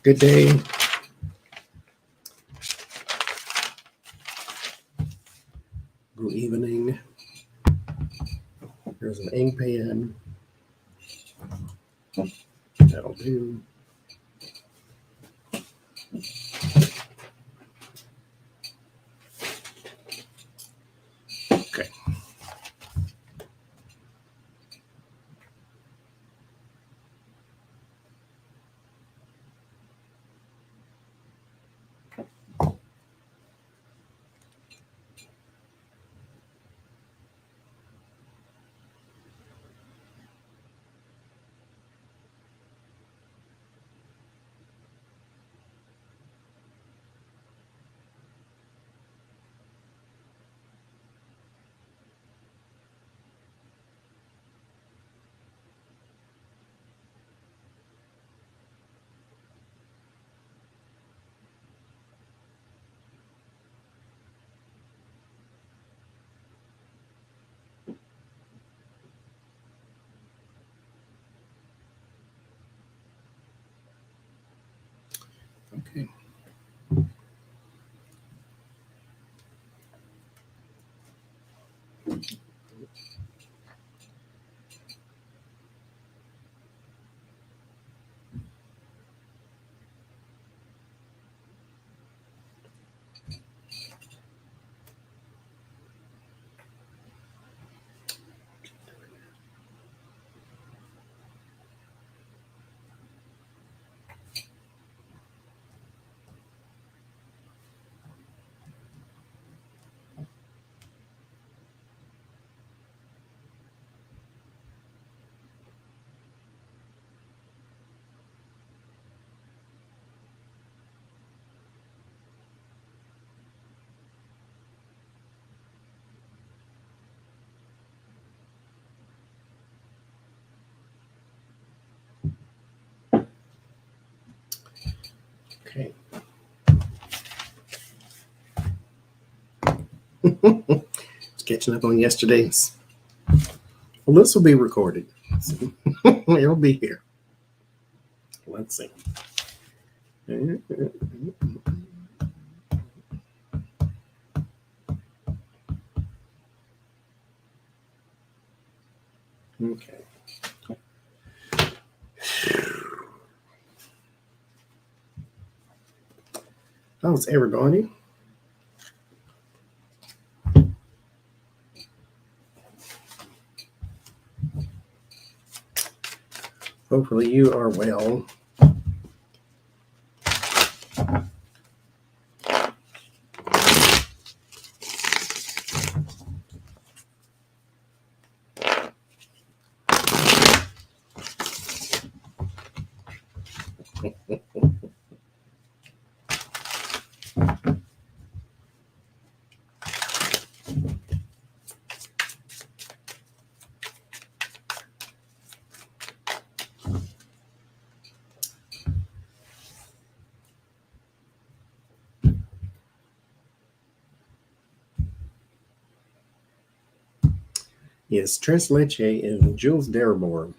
Good day. Good evening. Here's an ink pen. That'll do. Okay. Okay. Okay. Just catching up on yesterday's. Well, this will be recorded. It'll be here. Let's see. Okay. How's everybody? Hopefully you are well. Yes, Tres Leche and Jules Darabor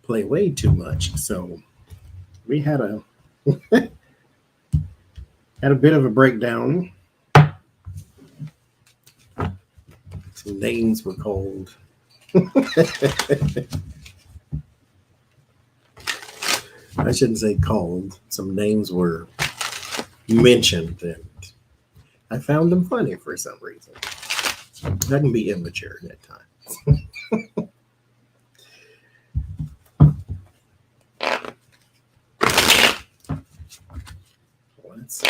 play way too much. So we had a bit of a breakdown. Some names were called. I shouldn't say called. Some names were mentioned, and I found them funny for some reason. That can be immature at times. Let's see.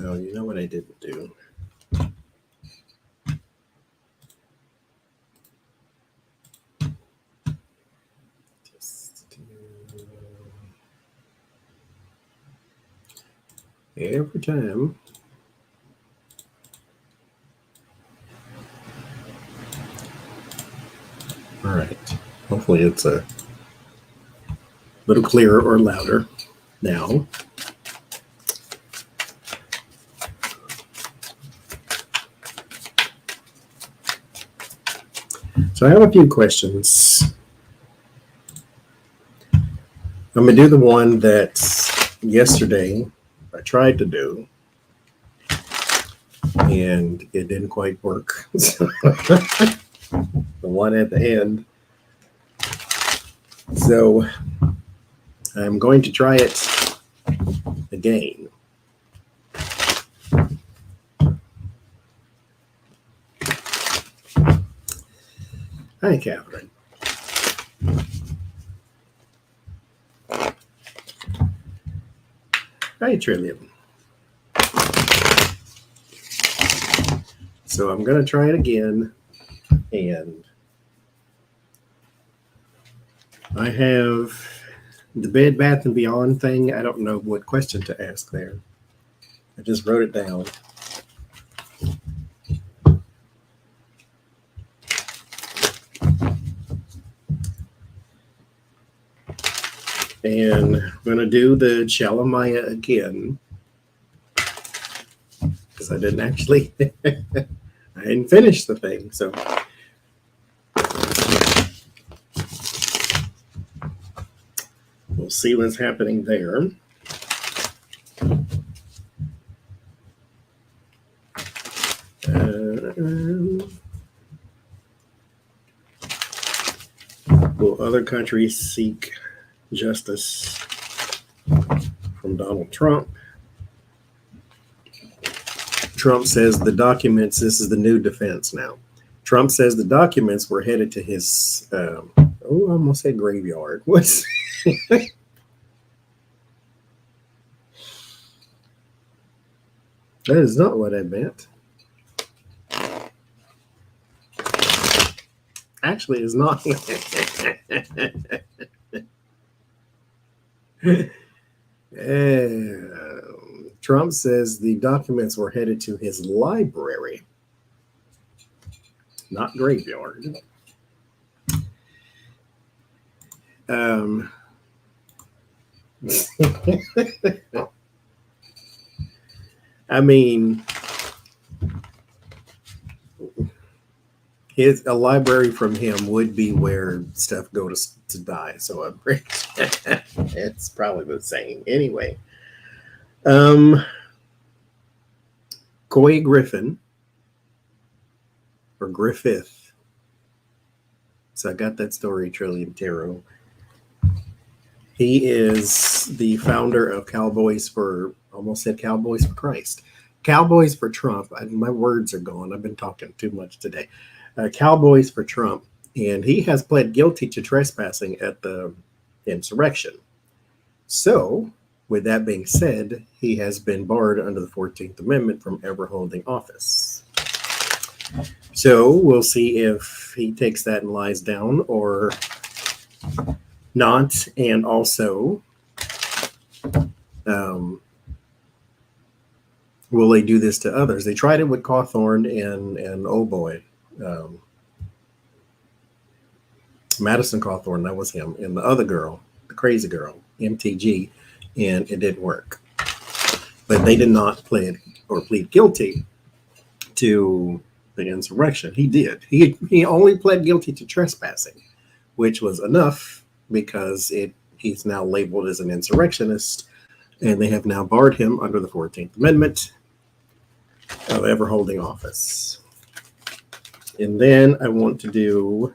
Oh, you know what I didn't do? Every time all right, hopefully it's a little clearer or louder. Now, so I have a few questions. I'm going to do the one that yesterday I tried to do, and it didn't quite work. The one at the end. So I'm going to try it again. Hi, Catherine. Hi, Trillium. So I'm going to try it again, and I have the Bed Bath & Beyond thing. I don't know what question to ask there. I just wrote it down. And I'm going to do the Shalamaya again, because I didn't actually, I didn't finish the thing. So we'll see what's happening there. Will other countries seek justice from Donald Trump? Trump says the documents, this is the new defense now. Trump says the documents were headed to his, I almost said graveyard. What's that is not what I meant. Actually, it's not. Trump says the documents were headed to his library, not graveyard. I mean, a library from him would be where stuff go to die. So I'm pretty it's probably the same. Anyway, Couy Griffin, or Griffith. So I got that story, Trillium Tarot. He is the founder of Cowboys for, almost said Cowboys for Christ. Cowboys for Trump. My words are gone. I've been talking too much today. Cowboys for Trump. And he has pled guilty to trespassing at the insurrection. So, with that being said, he has been barred under the 14th Amendment from ever holding office. So, we'll see if he takes that and lies down or not. And also, will they do this to others? They tried it with Cawthorn and oh boy, Madison Cawthorn, that was him, and the other girl, the crazy girl, MTG, and it didn't work. But they did not plead guilty to the insurrection. He did. He only pled guilty to trespassing, which was enough because he's now labeled as an insurrectionist, and they have now barred him under the 14th Amendment of ever holding office. And then I want to do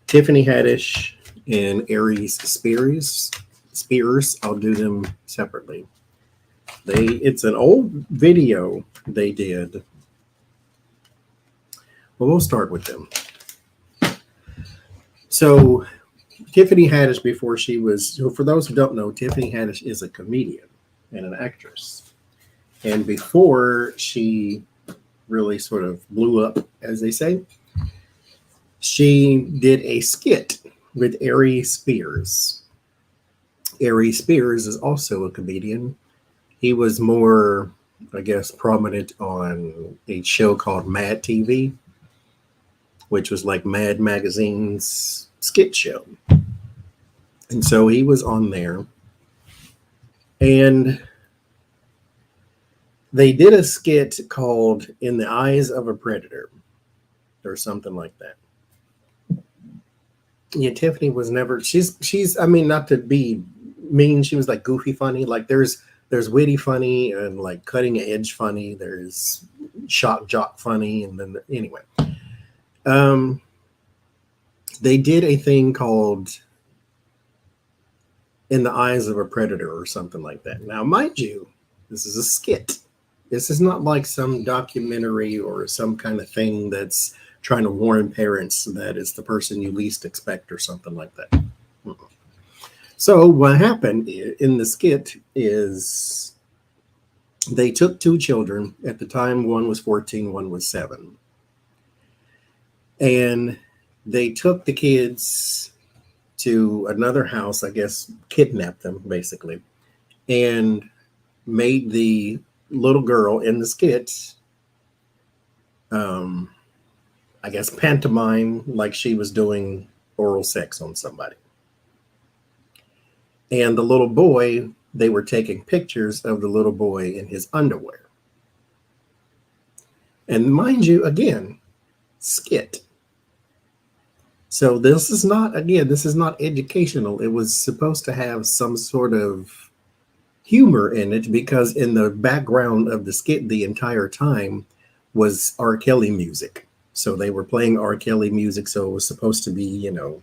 Tiffany Haddish and Aries Spears. I'll do them separately. It's an old video they did. Well, we'll start with them. So Tiffany Haddish, before she was, for those who don't know, Tiffany Haddish is a comedian and an actress. And before she really sort of blew up, as they say, she did a skit with Aries Spears. Aries Spears is also a comedian. He was more, I guess, prominent on a show called Mad TV, which was like Mad Magazine's skit show. And so he was on there. And they did a skit called In the Eyes of a Predator or something like that. Yeah, Tiffany was never, she's, I mean, not to be mean, she was like goofy funny. Like there's witty funny and like cutting edge funny. There's shock jock funny. And then anyway, they did a thing called In the Eyes of a Predator or something like that. Now, mind you, this is a skit. This is not like some documentary or some kind of thing that's trying to warn parents that it's the person you least expect or something like that. So what happened in the skit is they took two children. At the time, one was 14, one was 7. And they took the kids to another house, I guess, kidnapped them basically, and made the little girl in the skit, I guess, pantomime like she was doing oral sex on somebody. And the little boy, they were taking pictures of the little boy in his underwear. And mind you, again, skit. So this is not educational. It was supposed to have some sort of humor in it because in the background of the skit the entire time was R. Kelly music. So they were playing R. Kelly music, so it was supposed to be, you know,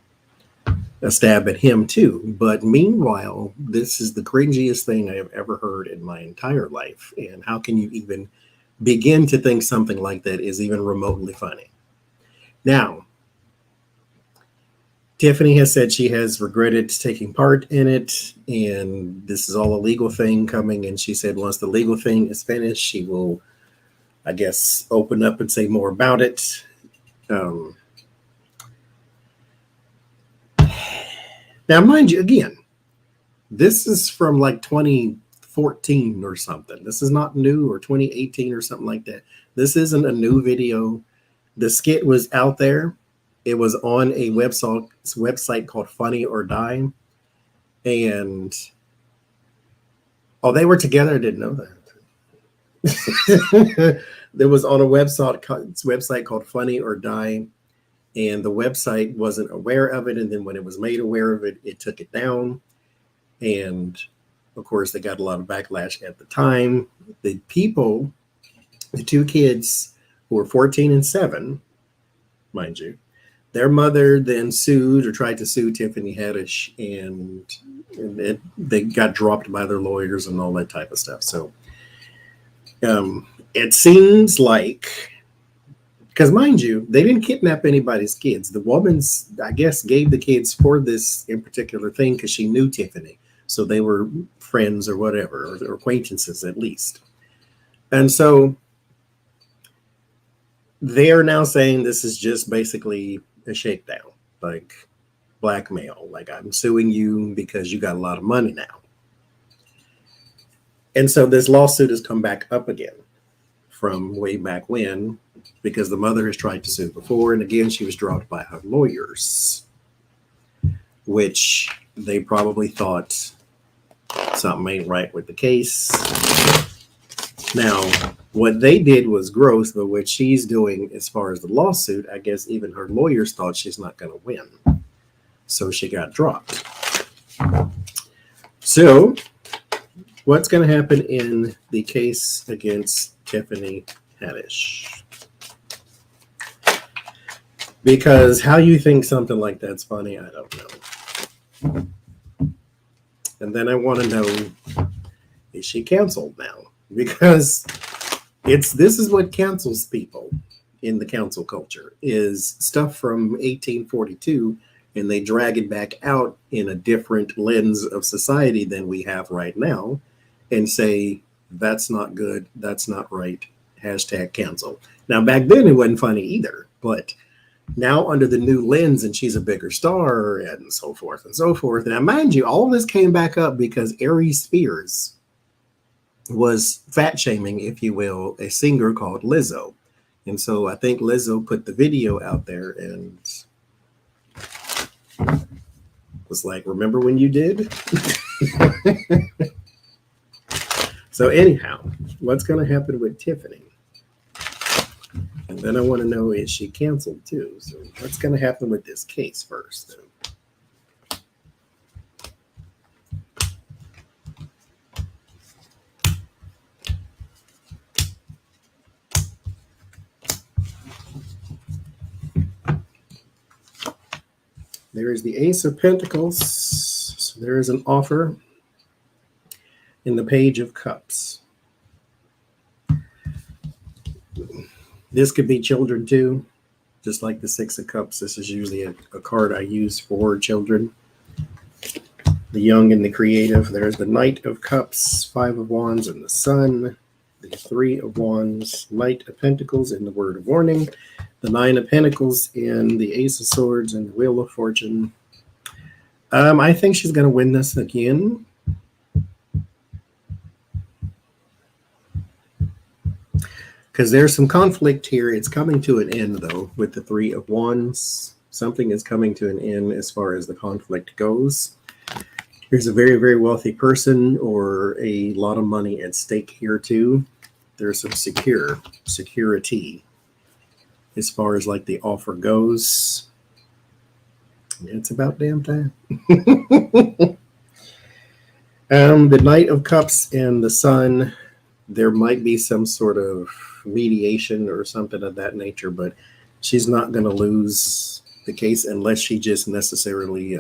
a stab at him too. But meanwhile, this is the cringiest thing I have ever heard in my entire life. And how can you even begin to think something like that is even remotely funny? Now, Tiffany has said she has regretted taking part in it, and this is all a legal thing coming. And she said once the legal thing is finished, she will, I guess, open up and say more about it. Now, mind you, again, this is from like 2014 or something. This is not new, or 2018 or something like that. This isn't a new video. The skit was out there. It was on a website called Funny or Die. And, oh, they were together? I didn't know that. There was on a website called Funny or Die. And the website wasn't aware of it. And then when it was made aware of it, it took it down. And, of course, they got a lot of backlash at the time. The people, the two kids who were 14 and 7, mind you, their mother then sued or tried to sue Tiffany Haddish, and they got dropped by their lawyers and all that type of stuff. So it seems like, because mind you, they didn't kidnap anybody's kids. The woman's, I guess, gave the kids for this in particular thing because she knew Tiffany. So they were friends or whatever, or acquaintances at least. And so they are now saying this is just basically a shakedown, like blackmail. Like, I'm suing you because you got a lot of money now. And so this lawsuit has come back up again from way back when, because the mother has tried to sue before. And again, she was dropped by her lawyers, which they probably thought something ain't right with the case. Now, what they did was gross, but what she's doing as far as the lawsuit, I guess even her lawyers thought she's not going to win. So she got dropped. So what's going to happen in the case against Tiffany Haddish? Because how you think something like that's funny, I don't know. And then I want to know, is she canceled now? Because this is what cancels people in the cancel culture, is stuff from 1842, and they drag it back out in a different lens of society than we have right now, and say, that's not good, that's not right, #cancel. Now, back then it wasn't funny either, but now under the new lens, and she's a bigger star, and so forth and so forth. Now, mind you, all of this came back up because Aries Spears was fat shaming, if you will, a singer called Lizzo. And so I think Lizzo put the video out there and was like, remember when you did? So anyhow, what's going to happen with Tiffany? And then I want to know, is she canceled too? So what's going to happen with this case first? There is the Ace of Pentacles. So there is an offer in the Page of Cups. This could be children too, just like the Six of Cups. This is usually a card I use for children, the young and the creative. There's the Knight of Cups, Five of Wands, and the Sun. The Three of Wands, Knight of Pentacles, and the Word of Warning. The Nine of Pentacles, and the Ace of Swords, and the Wheel of Fortune. I think she's going to win this again. Because there's some conflict here. It's coming to an end, though, with the Three of Wands. Something is coming to an end as far as the conflict goes. There's a very, very wealthy person or a lot of money at stake here, too. There's some security as far as, like, the offer goes. It's about damn time. The Knight of Cups and the Sun. There might be some sort of mediation or something of that nature, but she's not going to lose the case unless she just necessarily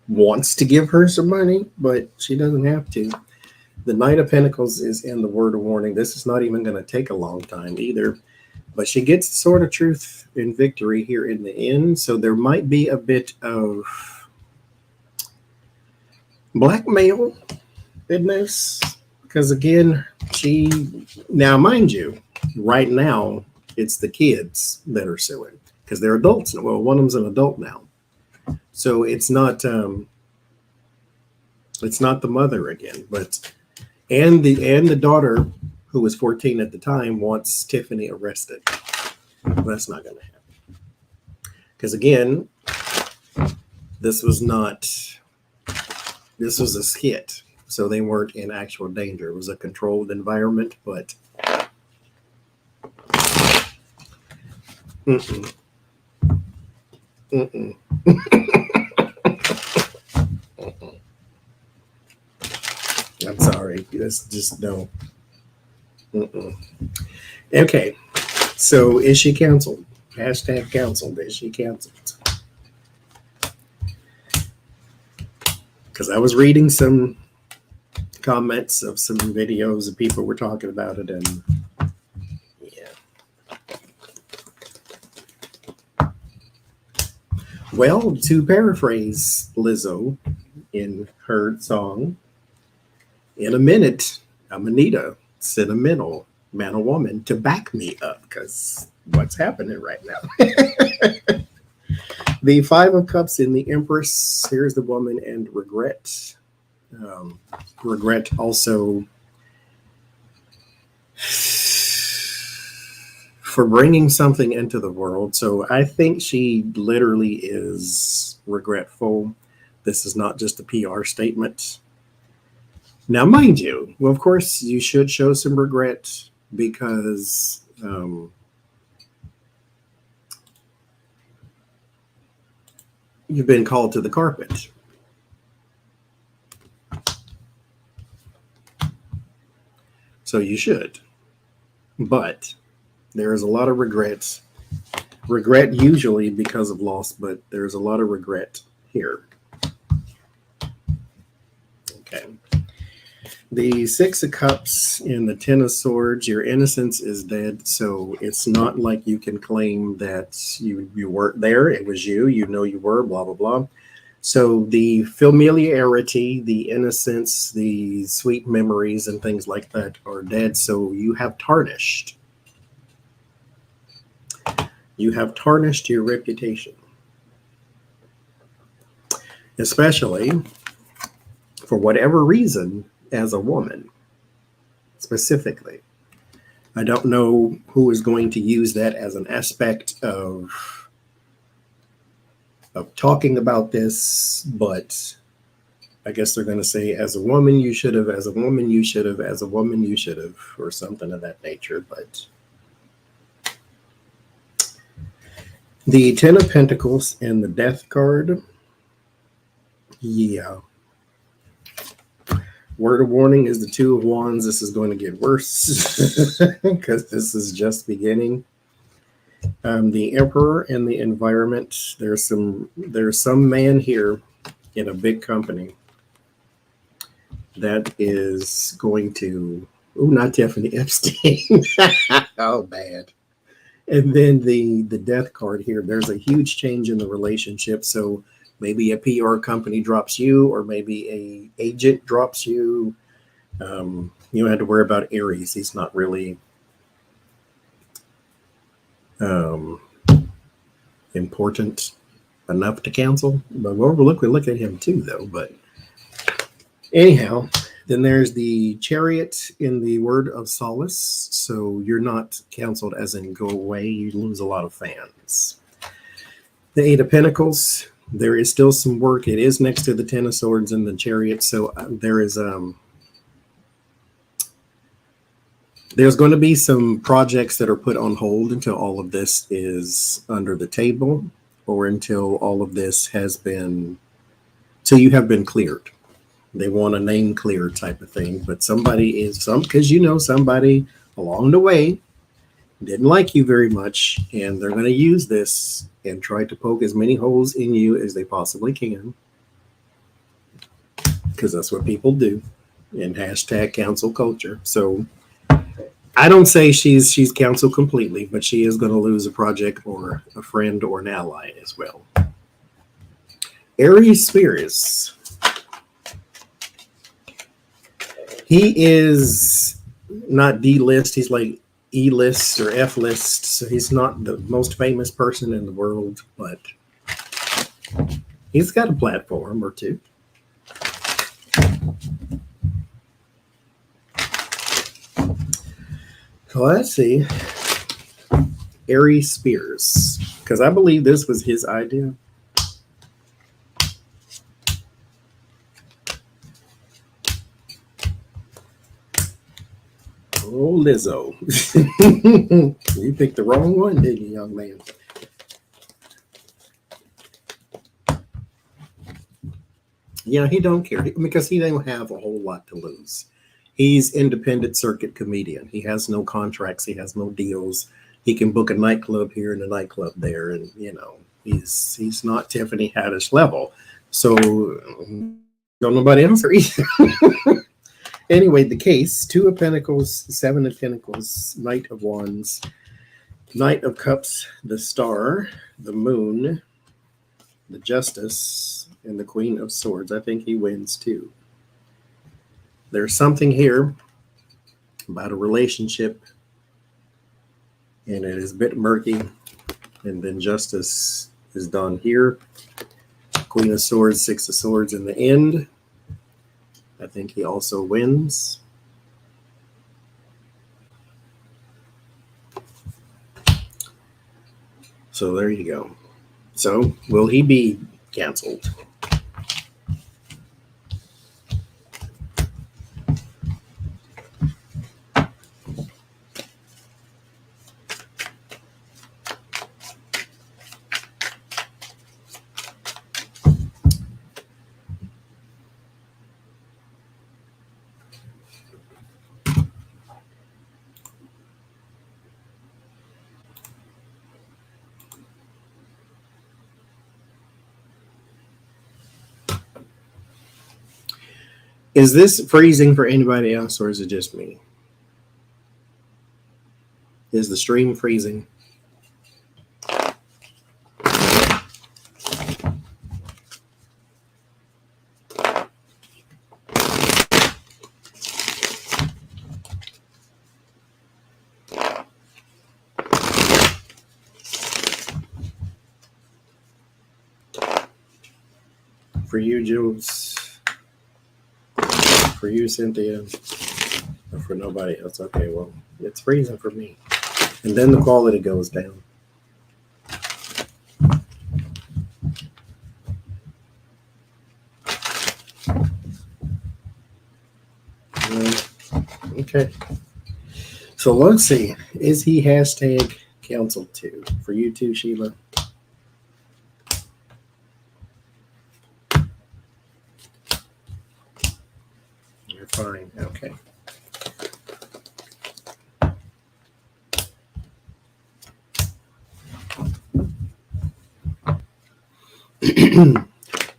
wants to give her some money, but she doesn't have to. The Knight of Pentacles is in the Word of Warning. This is not even going to take a long time either, but she gets the Sword of Truth in victory here in the end, so there might be a bit of blackmail in this, because again, now mind you, right now it's the kids that are suing because they're adults. Well, one of them's an adult now, so it's not the mother again, but and the daughter, who was 14 at the time, wants Tiffany arrested. Well, that's not going to happen because again, this was a skit, so they weren't in actual danger. It was a controlled environment, but I'm sorry. That's just no. Okay, so is she canceled? Hashtag canceled. Is she canceled? Because I was reading some comments of some videos and people were talking about it, and yeah. Well, to paraphrase Lizzo in her song, in a minute, I'm gonna need a sentimental man or woman to back me up, because what's happening right now? The Five of Cups in the Empress. Here's the woman and regret. Regret also for bringing something into the world. So I think she literally is regretful. This is not just a PR statement. Now, mind you, well, of course, you should show some regret because you've been called to the carpet. So you should. But there is a lot of regrets. Regret usually because of loss, but there's a lot of regret here. Okay. The Six of Cups and the Ten of Swords, your innocence is dead, so it's not like you can claim that you weren't there. It was you. You know you were, blah, blah, blah. So the familiarity, the innocence, the sweet memories and things like that are dead, so you have tarnished. You have tarnished your reputation. Especially, for whatever reason, as a woman, specifically. I don't know who is going to use that as an aspect of talking about this, but I guess they're going to say, as a woman, you should have, as a woman, you should have, as a woman, you should have, or something of that nature. But the 10 of Pentacles and the Death card. Yeah. Word of warning is the 2 of Wands. This is going to get worse because this is just beginning. The Emperor and the Environment. There's some man here in a big company that is going to, not Tiffany Epstein. Oh, bad. And then the Death card here. There's a huge change in the relationship. So maybe a PR company drops you, or maybe a agent drops you. You don't have to worry about Aries. He's not really important enough to cancel. But we'll look at him too, though. But anyhow, then there's the Chariot in the Word of Solace. So you're not canceled as in go away. You lose a lot of fans. The 8 of Pentacles. There is still some work. It is next to the 10 of Swords and the Chariot. So there is there's going to be some projects that are put on hold until all of this is under the table, or until all of this has been, till you have been cleared. They want a name clear type of thing, but somebody is because somebody along the way didn't like you very much, and they're going to use this and try to poke as many holes in you as they possibly can, because that's what people do in hashtag cancel culture. So I don't say she's canceled completely, but she is going to lose a project or a friend or an ally as well. Aries Spears. He is not D-list. He's like E-list or F-list. So he's not the most famous person in the world, but he's got a platform or two. So let's see. Aries Spears, because I believe this was his idea. Oh, Lizzo. You picked the wrong one, didn't you, young man? Yeah, he don't care because he don't have a whole lot to lose. He's independent circuit comedian. He has no contracts. He has no deals. He can book a nightclub here and a nightclub there, and he's not Tiffany Haddish level. So don't nobody else either. Anyway, the case: 2 of Pentacles, 7 of Pentacles, Knight of Wands, Knight of Cups, the Star, the Moon, the Justice, and the Queen of Swords. I think he wins too. There's something here about a relationship, and it is a bit murky. And then Justice is done here. Queen of Swords, 6 of Swords in the end. I think he also wins. So there you go. So will he be canceled? Is this freezing for anybody else, or is it just me? Is the stream freezing? For you, Jules. For you, Cynthia. Or for nobody else. Okay, well, it's freezing for me. And then the quality goes down. Okay. So let's see. Is he hashtag canceled too? For you too, Sheila? You're fine. Okay.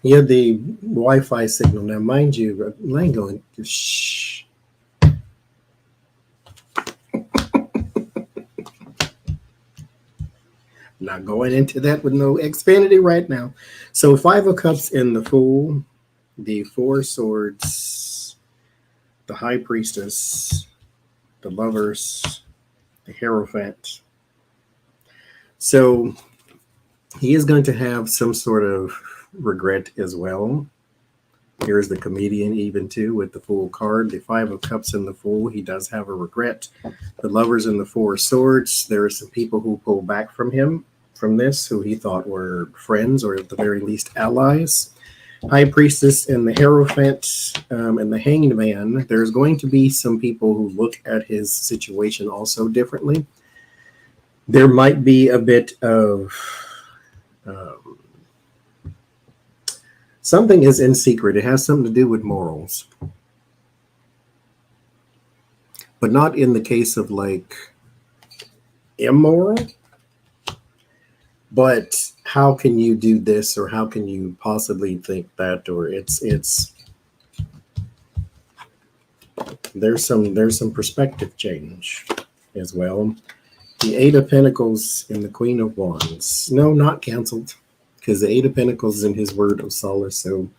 You have the Wi-Fi signal. Now, mind you, I'm going, shh. Not going into that with no Xfinity right now. So 5 of Cups in the Fool, the 4 Swords, the High Priestess, the Lovers, the Hierophant. So he is going to have some sort of regret as well. Here's the Comedian even too with the Fool card. The 5 of Cups in the Fool. He does have a regret. The Lovers and the 4 Swords. There are some people who pull back from him from this who he thought were friends or at the very least allies. High Priestess and the Hierophant and the Hanged Man. There's going to be some people who look at his situation also differently. There might be a bit of something is in secret. It has something to do with morals. But not in the case of like immoral. But how can you do this, or how can you possibly think that, or it's there's some perspective change as well. The 8 of Pentacles and the Queen of Wands. No, not canceled, because the 8 of Pentacles is in his word of solace, so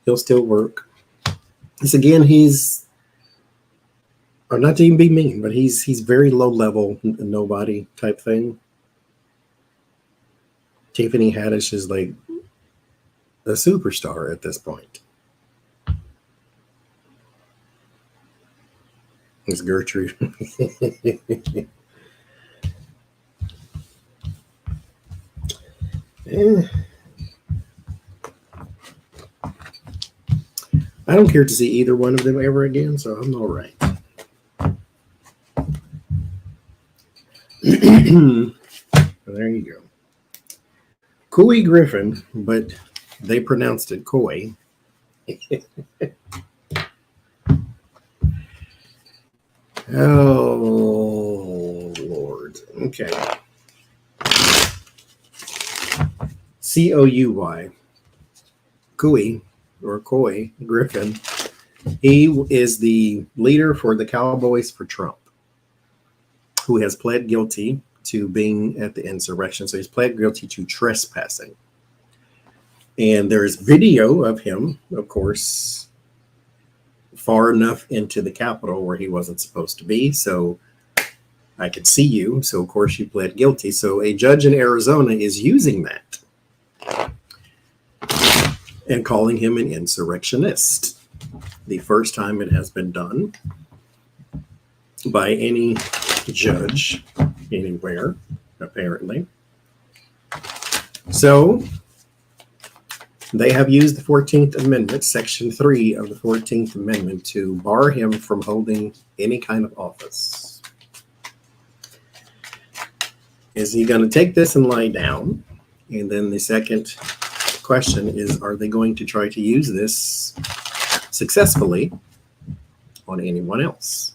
he'll still work. This again, he's, or not to even be mean, but he's very low level, nobody type thing. Tiffany Haddish is like a superstar at this point. It's Gertrude. Yeah. I don't care to see either one of them ever again, so I'm all right. There you go. Couy Griffin, but they pronounced it Couy. Oh, Lord. Okay. Couy. Couy, or Couy Griffin. He is the leader for the Cowboys for Trump, who has pled guilty to being at the insurrection. So he's pled guilty to trespassing. And there's video of him, of course, far enough into the Capitol where he wasn't supposed to be. So I could see you. So, of course, you pled guilty. So a judge in Arizona is using that and calling him an insurrectionist. The first time it has been done by any judge anywhere, apparently. So they have used the 14th Amendment, Section 3 of the 14th Amendment, to bar him from holding any kind of office. Is he going to take this and lie down? And then the second question is, are they going to try to use this successfully on anyone else?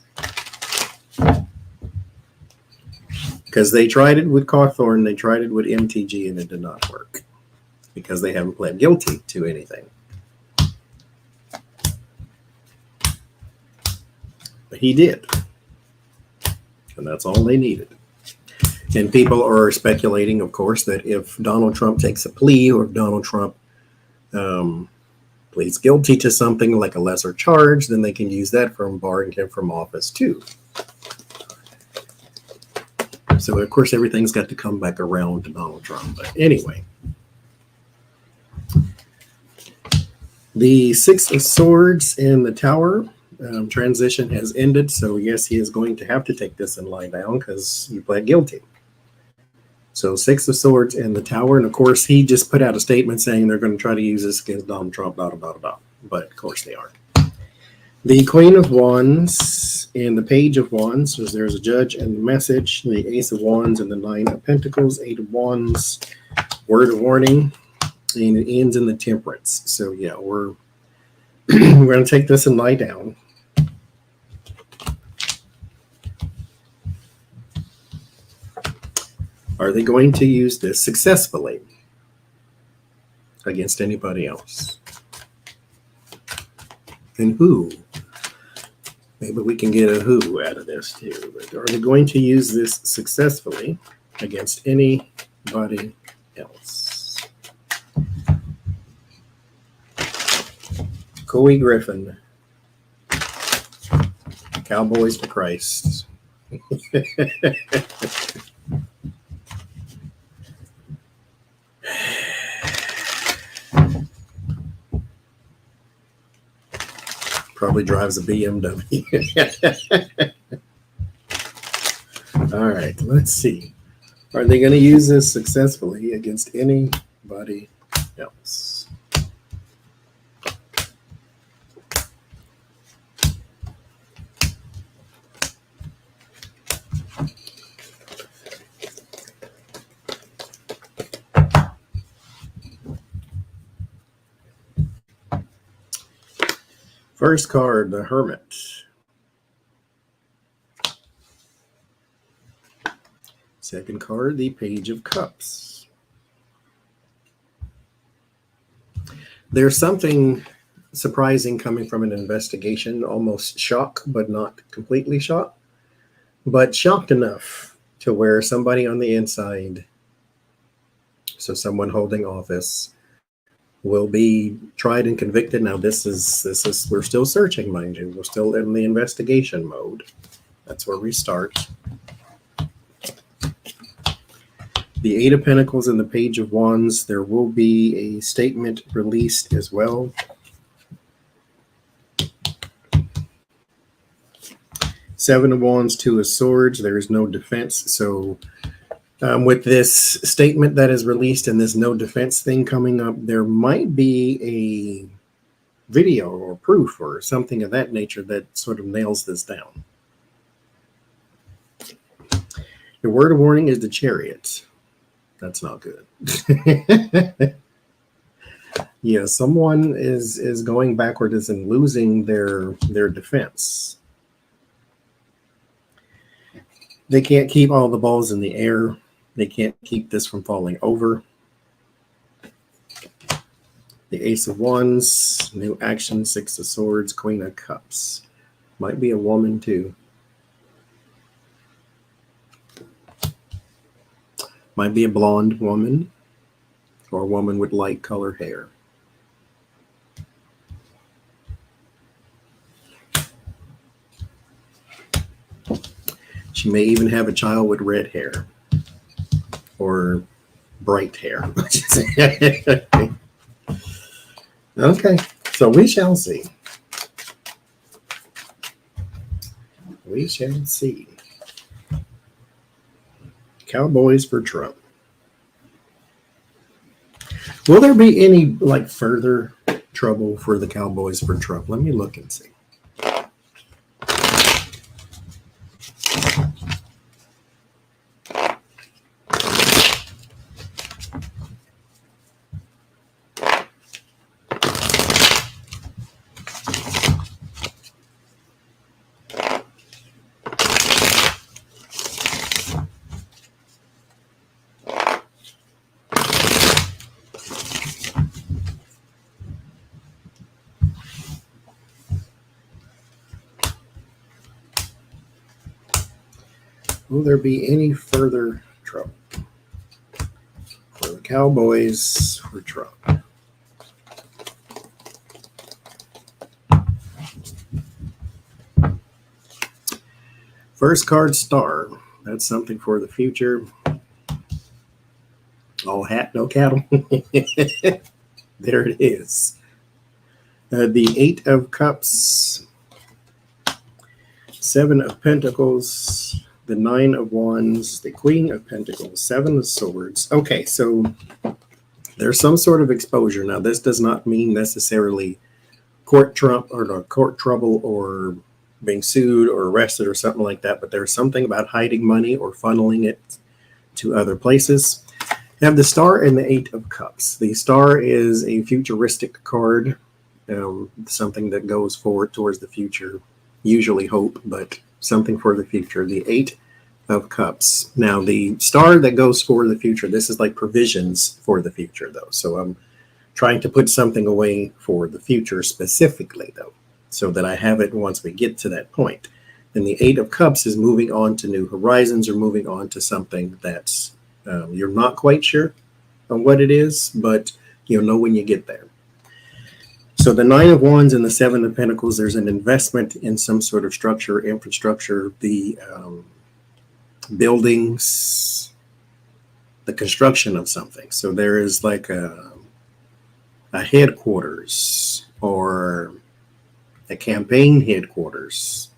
Because they tried it with Cawthorn, they tried it with MTG, and it did not work. Because they haven't pled guilty to anything. But he did. And that's all they needed. And people are speculating, of course, that if Donald Trump takes a plea, or if Donald Trump pleads guilty to something like a lesser charge, then they can use that from barring him from office too. So, of course, everything's got to come back around to Donald Trump. But anyway, the 6 of Swords in the Tower transition has ended. So, yes, he is going to have to take this and lie down because he pled guilty. So 6 of Swords in the Tower. And, of course, he just put out a statement saying they're going to try to use this against Donald Trump, blah, blah, blah, blah. But, of course, they aren't. The Queen of Wands and the Page of Wands. So there's a judge and the message. The Ace of Wands and the Nine of Pentacles. Eight of Wands. Word of warning. And it ends in the Temperance. So yeah, we're we're going to take this and lie down. Are they going to use this successfully against anybody else? And who? Maybe we can get a who out of this too. But are they going to use this successfully against anybody else? Couy Griffin. Cowboys for Christ. Probably drives a BMW. All right, let's see. Are they going to use this successfully against anybody else? First card, the Hermit. Second card, the Page of Cups. There's something surprising coming from an investigation, almost shock, but not completely shock, but shocked enough to where somebody on the inside, so someone holding office, will be tried and convicted. Now this is we're still searching, mind you. We're still in the investigation mode. That's where we start. The Eight of Pentacles and the Page of Wands. There will be a statement released as well. Seven of Wands, Two of Swords. There is no defense. So with this statement that is released and this no defense thing coming up, there might be a video or proof or something of that nature that sort of nails this down. The word of warning is the Chariot. That's not good. Yeah, someone is going backwards and losing their defense. They can't keep all the balls in the air. They can't keep this from falling over. The Ace of Wands, new action, Six of Swords, Queen of Cups. Might be a woman too. Might be a blonde woman or a woman with light color hair. She may even have a child with red hair. Or bright hair. Okay, so we shall see. We shall see. Cowboys for Trump. Will there be any further trouble for the Cowboys for Trump? Let me look and see. Will there be any further trouble for the Cowboys for Trump? First card, Star. That's something for the future. All hat, no cattle. There it is. The Eight of Cups. Seven of Pentacles. The Nine of Wands, the Queen of Pentacles, Seven of Swords. Okay, so there's some sort of exposure. Now, this does not mean necessarily court trouble or being sued or arrested or something like that, but there's something about hiding money or funneling it to other places. You have the Star and the Eight of Cups. The Star is a futuristic card, something that goes forward towards the future, usually hope, but something for the future. The Eight of Cups. Now, the Star that goes for the future, this is like provisions for the future, though. So I'm trying to put something away for the future specifically, though, so that I have it once we get to that point. And the Eight of Cups is moving on to new horizons, or moving on to something that's you're not quite sure on what it is, but you'll know when you get there. So the Nine of Wands and the Seven of Pentacles, there's an investment in some sort of structure, infrastructure, the buildings, the construction of something. So there is like a headquarters or a campaign headquarters,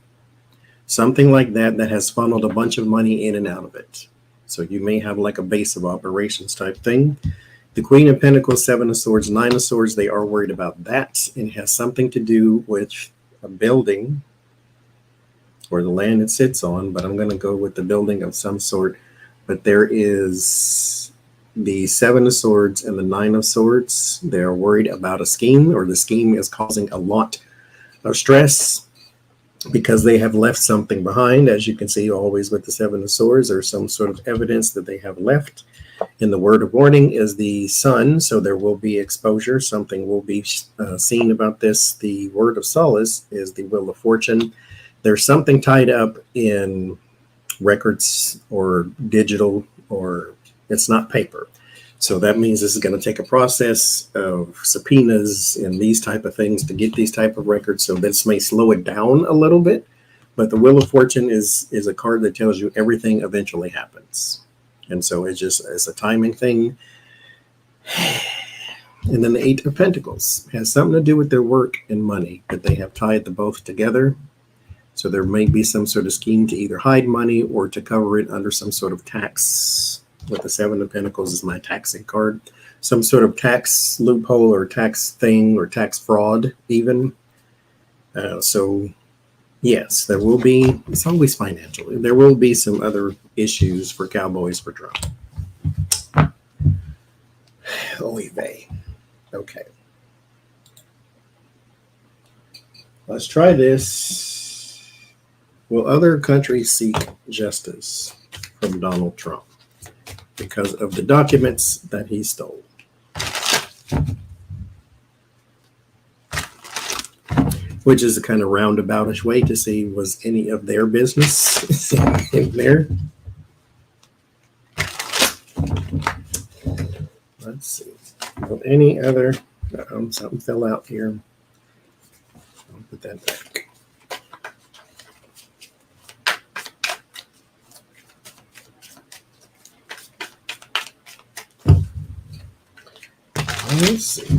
something like that, that has funneled a bunch of money in and out of it. So you may have like a base of operations type thing. The Queen of Pentacles, Seven of Swords, Nine of Swords, they are worried about that. It has something to do with a building or the land it sits on, but I'm going to go with the building of some sort. But there is the Seven of Swords and the Nine of Swords. They're worried about a scheme, or the scheme is causing a lot of stress because they have left something behind. As you can see, always with the Seven of Swords, there's some sort of evidence that they have left. And the word of warning is the Sun, so there will be exposure. Something will be seen about this. The word of solace is the Wheel of Fortune. There's something tied up in records or digital, or it's not paper. So that means this is going to take a process of subpoenas and these type of things to get these type of records. So this may slow it down a little bit, but the Wheel of Fortune is a card that tells you everything eventually happens. And so it's a timing thing. And then the Eight of Pentacles has something to do with their work and money, that they have tied the both together. So there may be some sort of scheme to either hide money or to cover it under some sort of tax. With the Seven of Pentacles is my taxing card. Some sort of tax loophole or tax thing or tax fraud even. So yes, there will be, it's always financial. There will be some other issues for Cowboys for Trump. Oy vey. Okay. Let's try this. Will other countries seek justice from Donald Trump because of the documents that he stole? Which is a kind of roundaboutish way to see, was any of their business in there? Let's see. Will any other, something fell out here. I'll put that back. Let's see.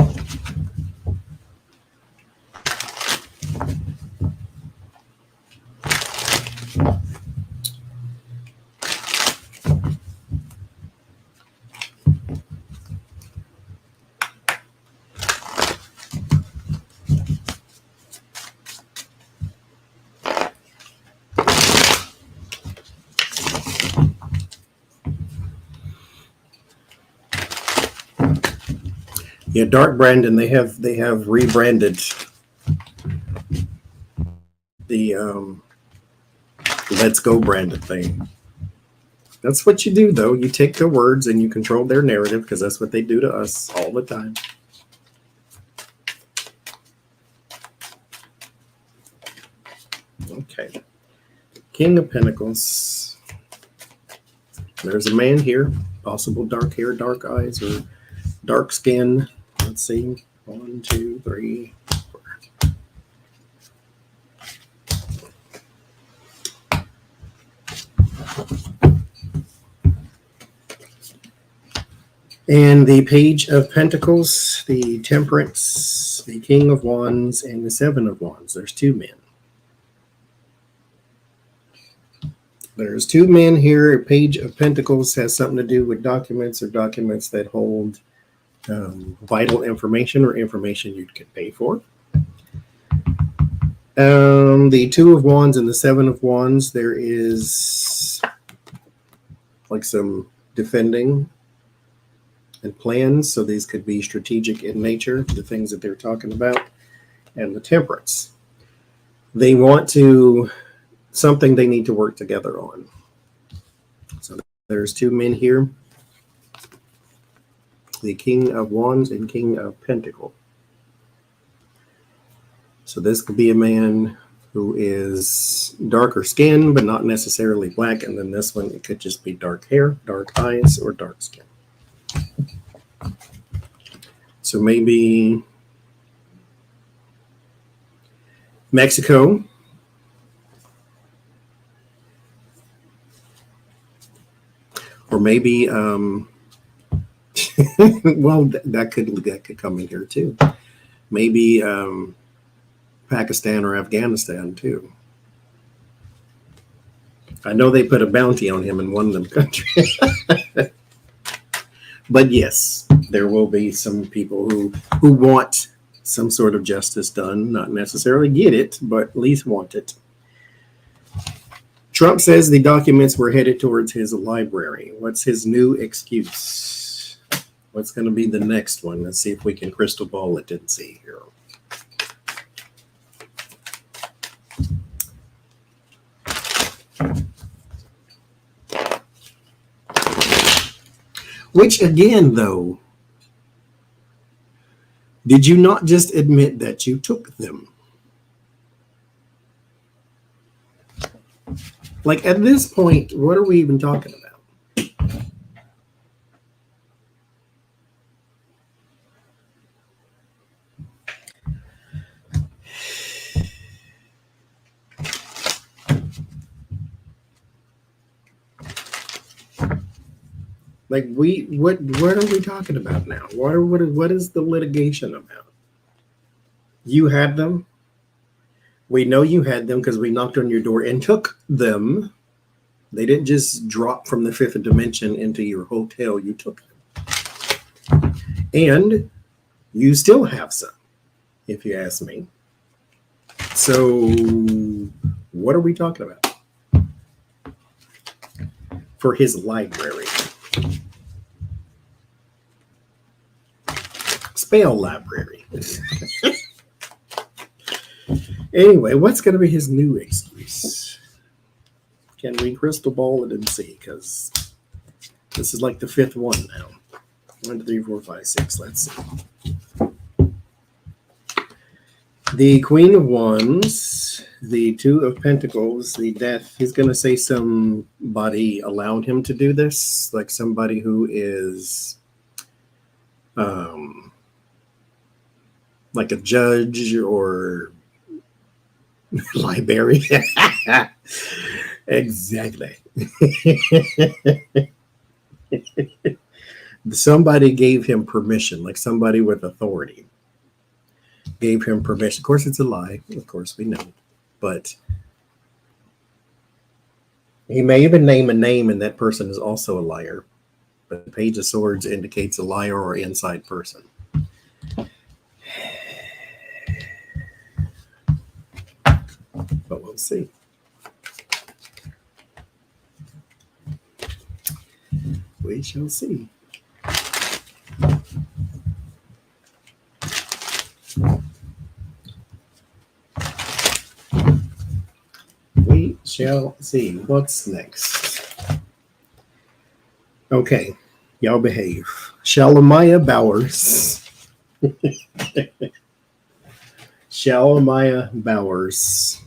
Yeah, Dark Brandon, they have rebranded the Let's Go Brandon thing. That's what you do, though. You take their words and you control their narrative, because that's what they do to us all the time. Okay. King of Pentacles. There's a man here. Possible dark hair, dark eyes, or dark skin. Let's see. 1, 2, 3, 4. And the Page of Pentacles, the Temperance, the King of Wands, and the Seven of Wands. There's two men. There's two men here. Page of Pentacles has something to do with documents, or documents that hold vital information, or information you can pay for. The Two of Wands and the Seven of Wands, there is like some defending and plans. So these could be strategic in nature, the things that they're talking about. And the Temperance. They want to, something they need to work together on. So there's two men here. The King of Wands and King of Pentacles. So this could be a man who is darker skin, but not necessarily black. And then this one, it could just be dark hair, dark eyes, or dark skin. So maybe Mexico. Or maybe, well, that could come in here too. Maybe Pakistan or Afghanistan too. I know they put a bounty on him in one of them countries. But yes, there will be some people who want some sort of justice done, not necessarily get it, but at least want it. Trump says the documents were headed towards his library. What's his new excuse? What's going to be the next one? Let's see if we can crystal ball it and see here. Which again, though, did you not just admit that you took them? Like at this point, what are we even talking about? Like what are we talking about now? What is the litigation about? You had them. We know you had them because we knocked on your door and took them. They didn't just drop from the fifth dimension into your hotel. You took them. And you still have some, if you ask me. So what are we talking about? For his library. Spell library. Anyway, what's going to be his new excuse? Can we crystal ball it and see? Because this is like the fifth one now. 1, 2, 3, 4, 5, 6. Let's see. The Queen of Wands, the Two of Pentacles, the Death. He's going to say somebody allowed him to do this, like somebody who is like a judge or librarian. Exactly. Somebody gave him permission, like somebody with authority gave him permission. Of course, it's a lie. Of course, we know. But he may even name a name, and that person is also a liar. But the Page of Swords indicates a liar or inside person. But we'll see. We shall see. We shall see. What's next? Okay, y'all behave. Shalamaya Bowers. Shalamaya Bowers.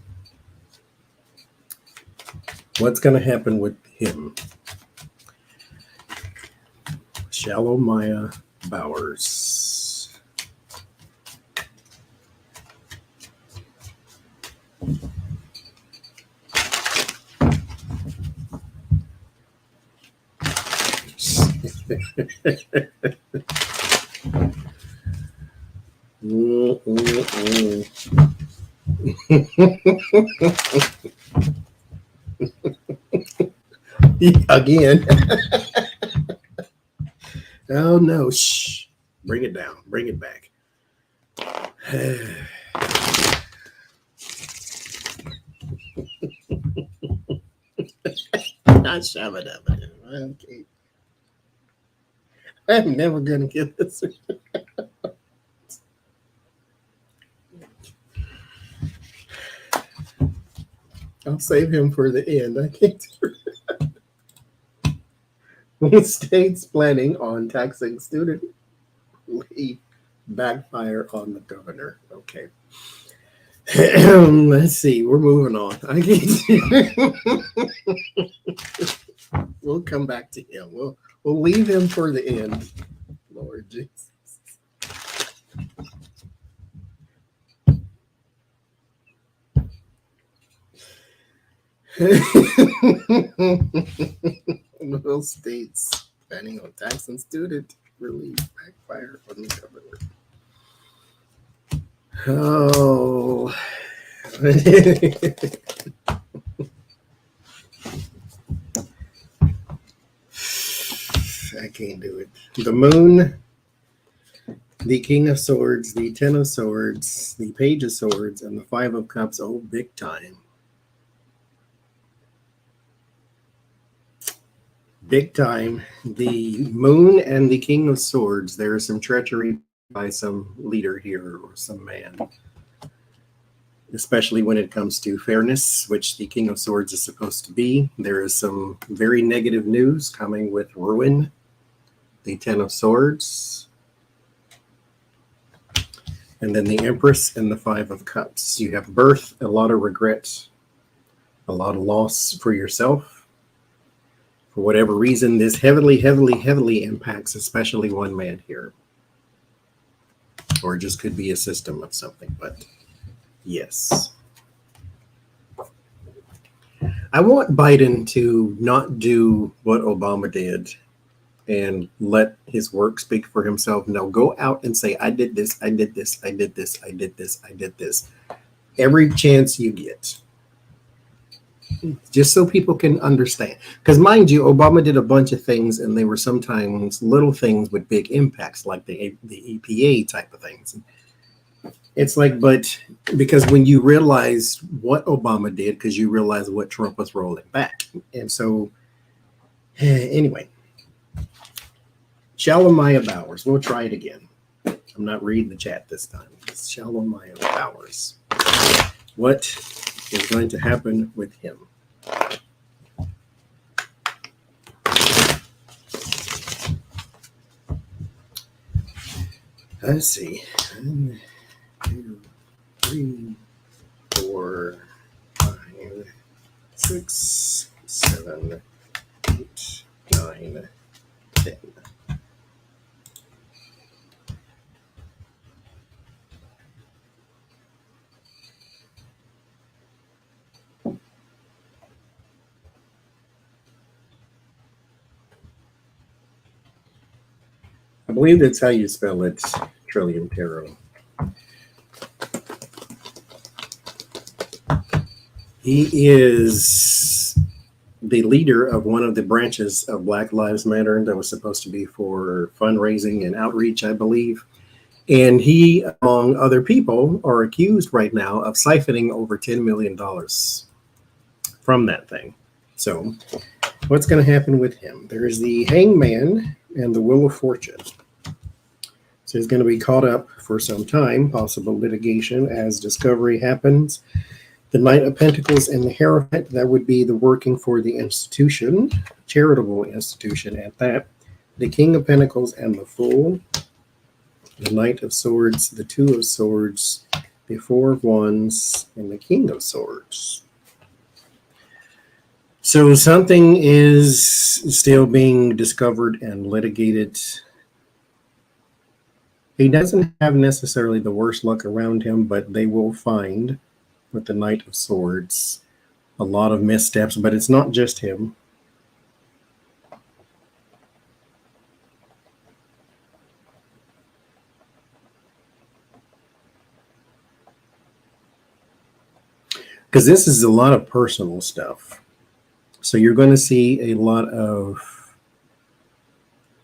What's going to happen with him? Shalamaya Bowers. Again. Oh no, shh. Bring it down. Bring it back. Not shabba dabba. Okay. I'm never gonna get this. I'll save him for the end. I can't do it. States planning on taxing student leave backfire on the governor. Okay. Let's see. We're moving on. I can't. We'll come back to him. We'll leave him for the end. Lord Jesus. Will states planning on taxing student relief backfire on the governor. Oh. I can't do it. The moon, the king of swords, the 10 of swords, the page of swords, and the 5 of cups. Oh, big time. Big time. The moon and the king of swords. There is some treachery by some leader here or some man, especially when it comes to fairness, which the king of swords is supposed to be. There is some very negative news coming with ruin, the 10 of swords, and then the empress and the 5 of cups. You have birth, a lot of regret, a lot of loss for yourself. For whatever reason, this heavily impacts especially one man here. Or it just could be a system of something, but yes. I want Biden to not do what Obama did and let his work speak for himself. No, go out and say, I did this, I did this, I did this, I did this, I did this. Every chance you get. Just so people can understand. Because mind you, Obama did a bunch of things, and they were sometimes little things with big impacts, like the EPA type of things. It's like, but because when you realize what Obama did, because you realize what Trump was rolling back. And so, anyway, Shalamaya Bowers. We'll try it again. I'm not reading the chat this time. It's Shalamaya Bowers. What is going to happen with him? Let's see. 1, 2, 3, 4, 5, 6, 7, 8, 9, 10. I believe that's how you spell it, Trillium Tarot. He is the leader of one of the branches of Black Lives Matter that was supposed to be for fundraising and outreach, I believe. And he, among other people, are accused right now of siphoning over $10 million from that thing. So what's going to happen with him? There's the Hangman and the Wheel of Fortune. So he's going to be caught up for some time, possible litigation as discovery happens. The Knight of Pentacles and the Hierophant, that would be the working for the institution, charitable institution at that. The King of Pentacles and the Fool. The Knight of Swords, the Two of Swords, the Four of Wands, and the King of Swords. So something is still being discovered and litigated. He doesn't have necessarily the worst luck around him, but they will find, with the Knight of Swords, a lot of missteps, but it's not just him. Because this is a lot of personal stuff. So you're going to see a lot of,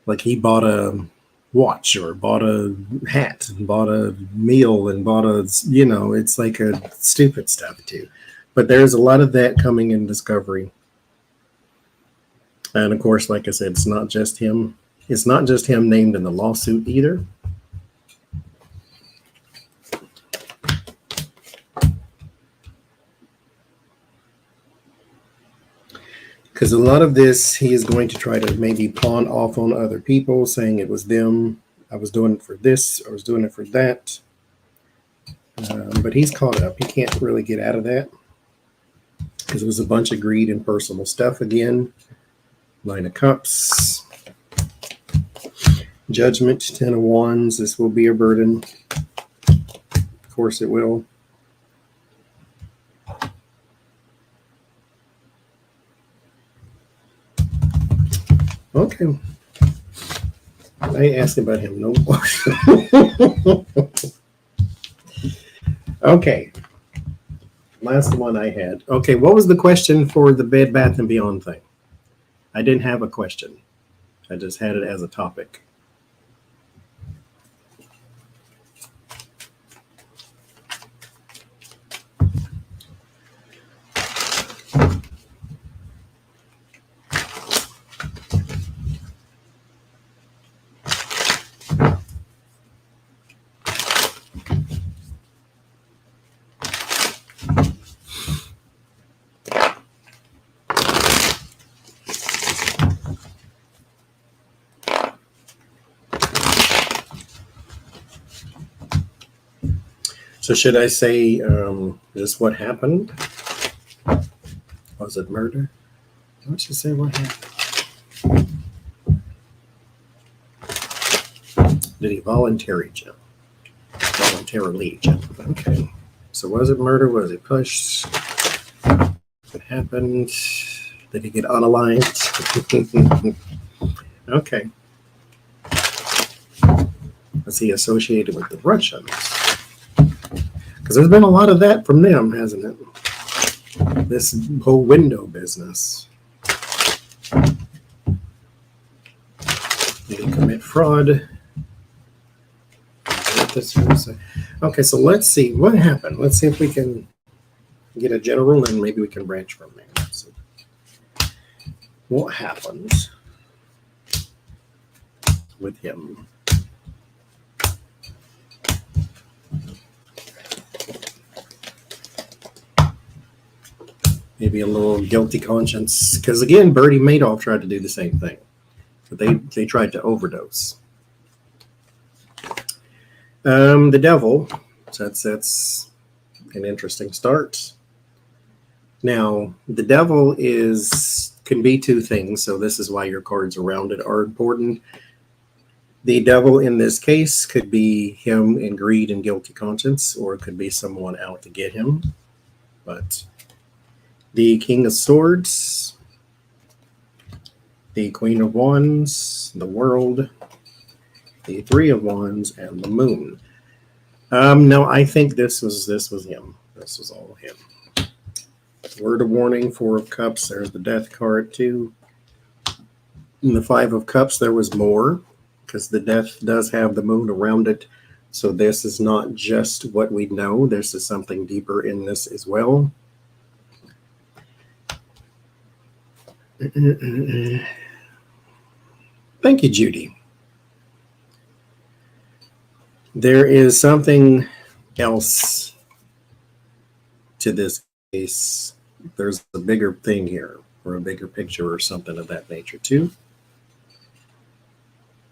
like he bought a watch or bought a hat and bought a meal and bought a, you know, it's like a stupid stuff too. But there's a lot of that coming in discovery. And of course, like I said, it's not just him. It's not just him named in the lawsuit either. Because a lot of this, he is going to try to maybe pawn off on other people, saying it was them. I was doing it for this. I was doing it for that. But he's caught up. He can't really get out of that. Because it was a bunch of greed and personal stuff again. Nine of Cups. Judgment, 10 of Wands. This will be a burden. Of course it will. Okay. I ain't asking about him no more. Okay. Last one I had. Okay, what was the question for the Bed Bath & Beyond thing? I didn't have a question. I just had it as a topic. So should I say just what happened? Was it murder? Why don't you say what happened? Did he voluntarily jump? Voluntarily jump. Okay. So was it murder? Was it pushed? What happened? Did he get unaligned? Okay. Was he associated with the Russians? Because there's been a lot of that from them, hasn't it? This whole window business. Did he commit fraud? Okay, so let's see what happened. Let's see if we can get a general and maybe we can branch from there. Let's see. What happened with him? Maybe a little guilty conscience. Because again, Bertie Madoff tried to do the same thing. But they tried to overdose. The devil. So that's an interesting start. Now, the devil can be two things. So this is why your cards around it are important. The devil in this case could be him in greed and guilty conscience, or it could be someone out to get him. But the King of Swords, the Queen of Wands, the World, the Three of Wands, and the Moon. No, I think this was him. This was all him. Word of warning, Four of Cups. There's the Death card too. In the Five of Cups, there was more because the Death does have the Moon around it. So this is not just what we know. This is something deeper in this as well. Thank you, Judy. There is something else to this case. There's a bigger thing here, or a bigger picture, or something of that nature too.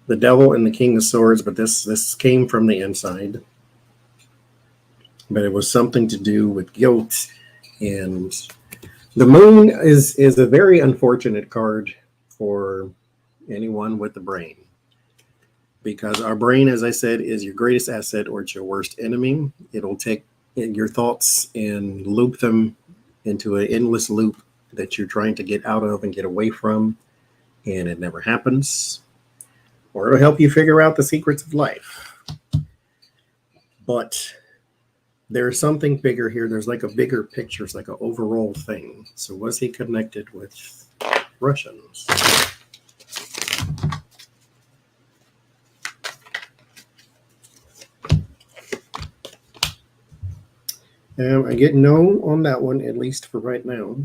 The devil and the King of Swords, but this came from the inside. But it was something to do with guilt. And the Moon is a very unfortunate card for anyone with the brain. Because our brain, as I said, is your greatest asset or it's your worst enemy. It'll take your thoughts and loop them into an endless loop that you're trying to get out of and get away from. And it never happens. Or it'll help you figure out the secrets of life. But there's something bigger here. There's like a bigger picture. It's like an overall thing. So was he connected with Russians? I get no on that one, at least for right now.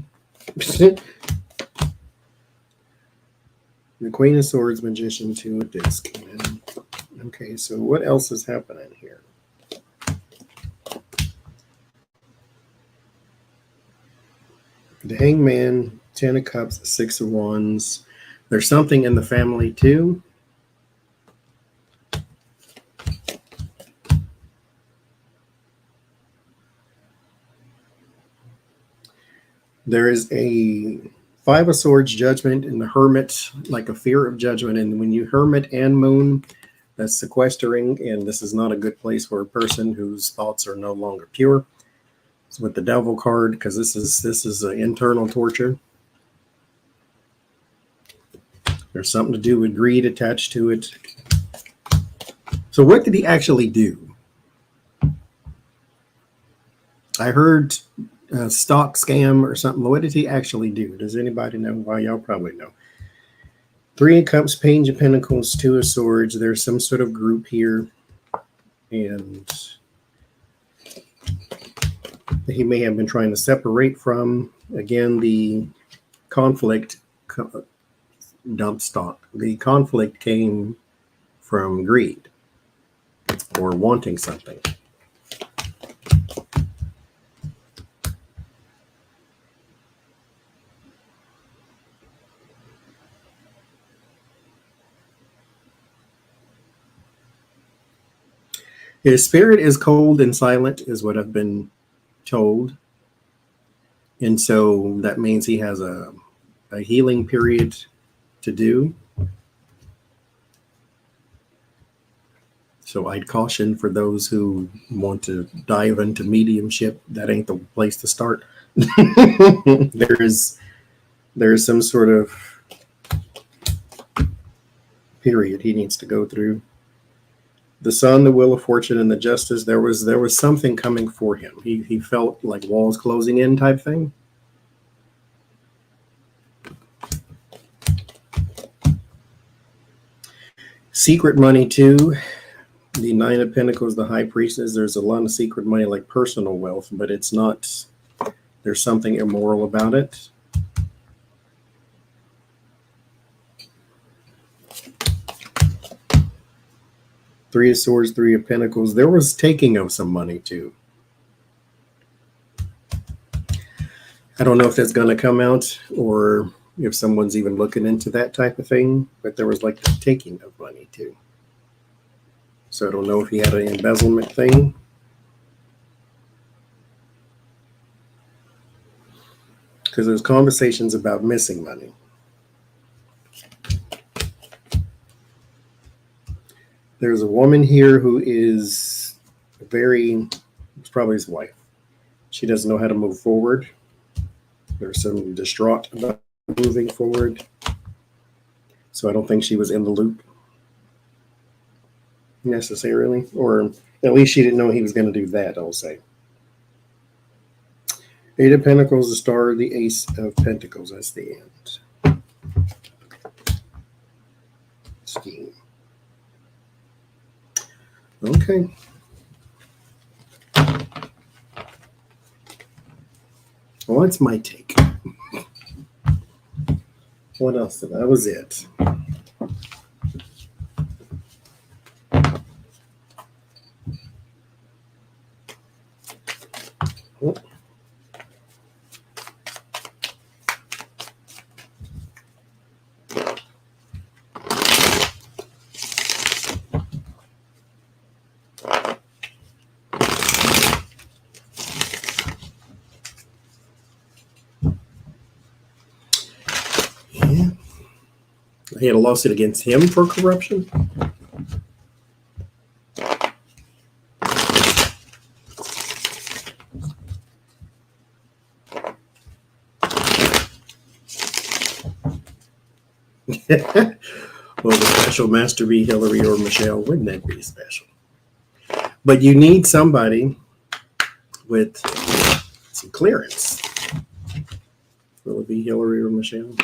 The Queen of Swords, Magician, 2 of Disc. And, okay, so what else is happening here? The Hangman, 10 of Cups, 6 of Wands. There's something in the family too. There is a 5 of Swords, Judgment, and the Hermit, like a fear of judgment. And when you Hermit and Moon, that's sequestering, and this is not a good place for a person whose thoughts are no longer pure. It's with the Devil card, because this is an internal torture. There's something to do with greed attached to it. So what did he actually do? I heard a stock scam or something. What did he actually do? Does anybody know? Well, y'all probably know. 3 of Cups, Page of Pentacles, 2 of Swords. There's some sort of group here. And he may have been trying to separate from, again, the conflict dump stock. The conflict came from greed or wanting something. His spirit is cold and silent, is what I've been told. And so that means he has a healing period to do. So I'd caution for those who want to dive into mediumship, that ain't the place to start. There's some sort of period he needs to go through. The Sun, the Wheel of Fortune, and the Justice, there was something coming for him. He felt like walls closing in type thing. Secret money too. The 9 of Pentacles, the High Priestess. There's a lot of secret money, like personal wealth, but it's not, there's something immoral about it. Three of Swords, 3 of Pentacles. There was taking of some money too. I don't know if that's going to come out or if someone's even looking into that type of thing, but there was like the taking of money too. So I don't know if he had an embezzlement thing. Because there's conversations about missing money. There's a woman here who is it's probably his wife. She doesn't know how to move forward. There's some distraught about moving forward. So I don't think she was in the loop necessarily, or at least she didn't know he was going to do that, I'll say. 8 of Pentacles, the Star, the Ace of Pentacles. That's the end. Scheme. Okay. Well, that's my take. What else? That was it. Oh. He had a lawsuit against him for corruption. Well, the special master be Hillary or Michelle. Wouldn't that be special? But you need somebody with some clearance. Will it be Hillary or Michelle?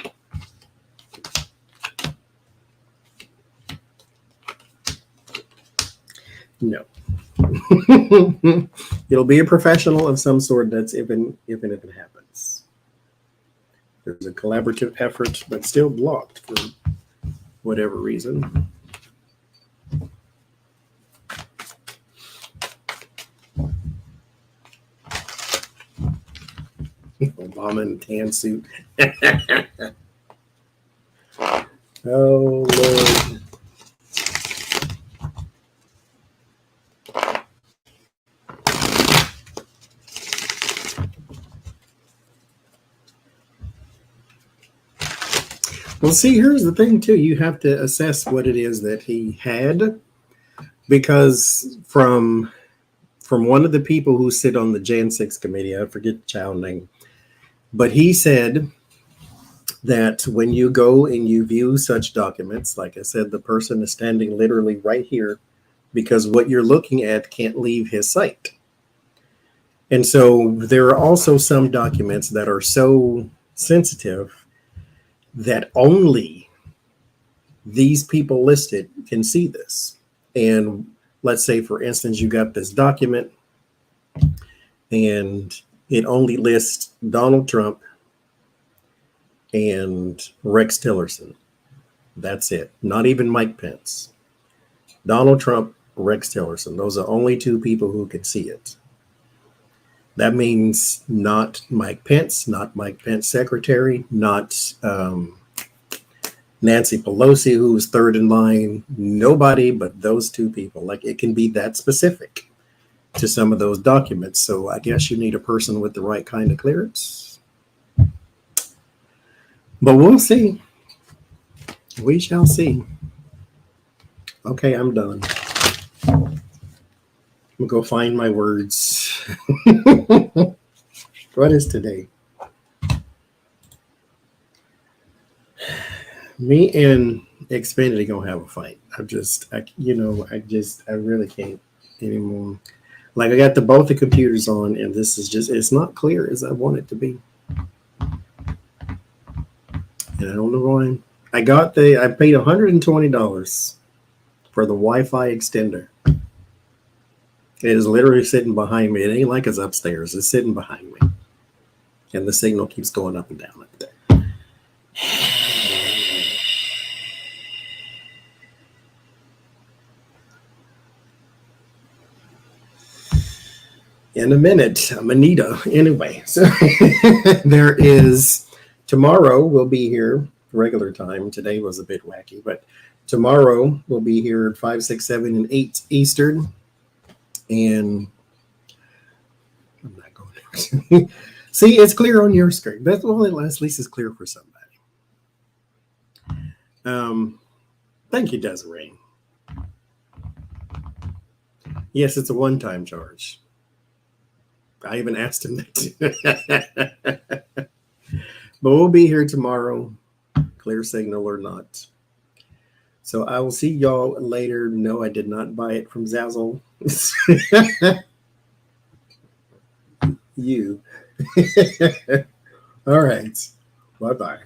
No. It'll be a professional of some sort. That's even if it happens. There's a collaborative effort, but still blocked for whatever reason. Obama in a tan suit. Oh, Lord. Well, see, here's the thing, too. You have to assess what it is that he had, because from one of the people who sit on the Jan 6 committee, I forget the child name, but he said that when you go and you view such documents, like I said, the person is standing literally right here because what you're looking at can't leave his sight. And so there are also some documents that are so sensitive that only these people listed can see this. And let's say, for instance, you got this document and it only lists Donald Trump and Rex Tillerson. That's it. Not even Mike Pence. Donald Trump, Rex Tillerson. Those are only two people who can see it. That means not Mike Pence, not Mike Pence secretary, not Nancy Pelosi, who's third in line. Nobody but those two people. Like, it can be that specific to some of those documents. So I guess you need a person with the right kind of clearance. But we'll see. We shall see. Okay, I'm done. I'm gonna go find my words. What is today? Me and Xfinity gonna have a fight. I really can't anymore. Like, I got both the computers on, and this is just, it's not clear as I want it to be. And I don't know why. I paid $120 for the Wi-Fi extender. It is literally sitting behind me. It ain't like it's upstairs. It's sitting behind me. And the signal keeps going up and down like that. In a minute, I'm Anita. Anyway, so there is, tomorrow we'll be here regular time. Today was a bit wacky, but tomorrow we'll be here at 5, 6, 7, and 8 Eastern. And I'm not going there. See, it's clear on your screen. That's, well, at least it's clear for somebody. Thank you, Desiree. Yes, it's a one-time charge. I even asked him that. But we'll be here tomorrow, clear signal or not. So I will see y'all later. No, I did not buy it from Zazzle. You. All right. Bye-bye.